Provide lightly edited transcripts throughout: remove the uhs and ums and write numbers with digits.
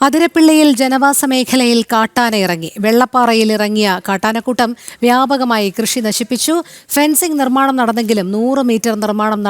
അതിരപ്പിള്ളിയിൽ ജനവാസ മേഖലയിൽ കാട്ടാന ഇറങ്ങി. വെള്ളപ്പാറയിൽ ഇറങ്ങിയ കാട്ടാനക്കൂട്ടം വ്യാപകമായി കൃഷി നശിപ്പിച്ചു. ഫെൻസിംഗ് നിർമ്മാണം നടന്നെങ്കിലും 100 മീറ്റർ നിർമ്മാണം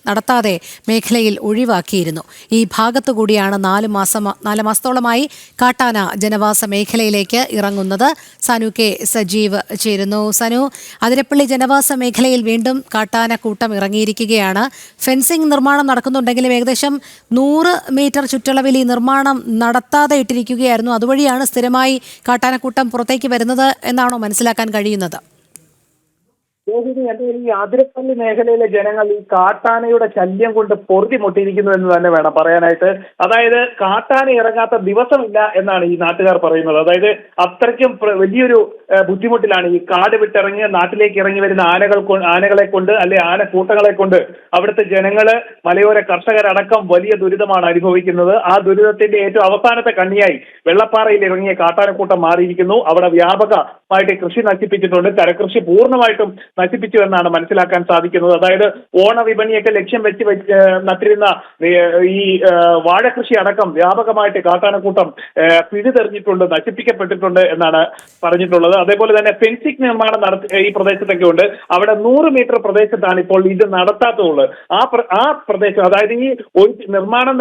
നടത്താതെ മേഖലയിൽ ഒഴിവാക്കിയിരുന്നു. ഈ ഭാഗത്തുകൂടിയാണ് 4 മാസത്തോളമായി കാട്ടാന ജനവാസ മേഖലയിലേക്ക് ഇറങ്ങുന്നത്. സനു കെ സജീവ് ചേരുന്നു. സനു, അതിരപ്പള്ളി ജനവാസ മേഖലയിൽ വീണ്ടും കാട്ടാനക്കൂട്ടം ഇറങ്ങിയിരിക്കുകയാണ്. ഫെൻസിംഗ് നിർമ്മാണം നടക്കുന്നുണ്ടെങ്കിലും ഏകദേശം 100 മീറ്റർ ചുറ്റളവിൽ ഈ നിർമ്മാണം നടത്താതെ ഇട്ടിരിക്കുകയായിരുന്നു. അതുവഴിയാണ് സ്ഥിരമായി കാട്ടാനക്കൂട്ടം പുറത്തേക്ക് വരുന്നത് എന്നാണോ മനസ്സിലാക്കാൻ കഴിയുന്നത്? എന്റെ ഈ അതിരപ്പള്ളി മേഖലയിലെ ജനങ്ങൾ ഈ കാട്ടാനയുടെ ശല്യം കൊണ്ട് പൊറുതിമുട്ടിയിരിക്കുന്നു എന്ന് തന്നെ വേണം പറയാനായിട്ട്. അതായത് കാട്ടാന ഇറങ്ങാത്ത ദിവസമില്ല എന്നാണ് ഈ നാട്ടുകാർ പറയുന്നത്. അതായത് അത്രയ്ക്കും വലിയൊരു ബുദ്ധിമുട്ടിലാണ് ഈ കാട് വിട്ടിറങ്ങിയ നാട്ടിലേക്ക് ഇറങ്ങി വരുന്ന ആനകളെ കൊണ്ട് അല്ലെ ആനക്കൂട്ടങ്ങളെ കൊണ്ട് അവിടുത്തെ ജനങ്ങള് മലയോര കർഷകരടക്കം വലിയ ദുരിതമാണ് അനുഭവിക്കുന്നത്. ആ ദുരിതത്തിന്റെ ഏറ്റവും അവസാനത്തെ കണ്ണിയായി വെള്ളപ്പാറയിൽ ഇറങ്ങിയ കാട്ടാനക്കൂട്ടം മാറിയിരിക്കുന്നു. അവിടെ വ്യാപകമായിട്ട് കൃഷി നശിപ്പിച്ചിട്ടുണ്ട്. കരകൃഷി പൂർണ്ണമായിട്ടും നശിപ്പിച്ചു എന്നാണ് മനസ്സിലാക്കാൻ സാധിക്കുന്നത്. അതായത് ഓണവിപണിയൊക്കെ ലക്ഷ്യം വെച്ച് നട്ടിരുന്ന ഈ വാഴകൃഷി അടക്കം വ്യാപകമായിട്ട് കാട്ടാനക്കൂട്ടം പിഴുതെറിഞ്ഞിട്ടുണ്ട്, നശിപ്പിക്കപ്പെട്ടിട്ടുണ്ട് എന്നാണ് പറഞ്ഞിട്ടുള്ളത്. അതേപോലെ തന്നെ ഫെൻസിംഗ് നിർമ്മാണം ഈ പ്രദേശത്തൊക്കെ ഉണ്ട്. അവിടെ 100 മീറ്റർ പ്രദേശത്താണ് ഇപ്പോൾ ഇത് നടത്താത്തതുള്ളത്. ആ പ്രദേശം, അതായത് ഈ നിർമ്മാണം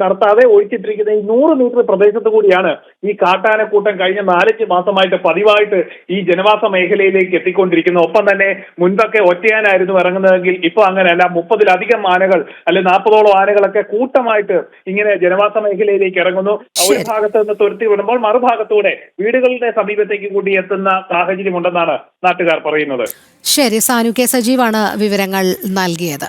നടത്താതെ ഒഴിച്ചിട്ടിരിക്കുന്ന ഈ 100 മീറ്റർ പ്രദേശത്ത് കൂടിയാണ് ഈ കാട്ടാനക്കൂട്ടം കഴിഞ്ഞ 4-5 മാസമായിട്ട് പതിവായിട്ട് ഈ ജനവാസ മേഖലയിലേക്ക് എത്തിക്കൊണ്ടിരിക്കുന്നത്. ഒപ്പം തന്നെ മുൻപൊക്കെ ഒറ്റയാനായിരുന്നു ഇറങ്ങുന്നതെങ്കിൽ ഇപ്പൊ അങ്ങനെയല്ല. 30-ലധികം ആനകൾ അല്ലെ 40ഓളം ആനകളൊക്കെ കൂട്ടമായിട്ട് ഇങ്ങനെ ജനവാസ മേഖലയിലേക്ക് ഇറങ്ങുന്നു. ഒരു ഭാഗത്ത് നിന്ന് തുരത്തി വിടുമ്പോൾ മറുഭാഗത്തൂടെ വീടുകളുടെ സമീപത്തേക്ക് കൂടി എത്തുന്ന സാഹചര്യം ഉണ്ടെന്നാണ് നാട്ടുകാർ പറയുന്നത്. ശരി, സാനു കെ സജീവാണ് വിവരങ്ങൾ നൽകിയത്.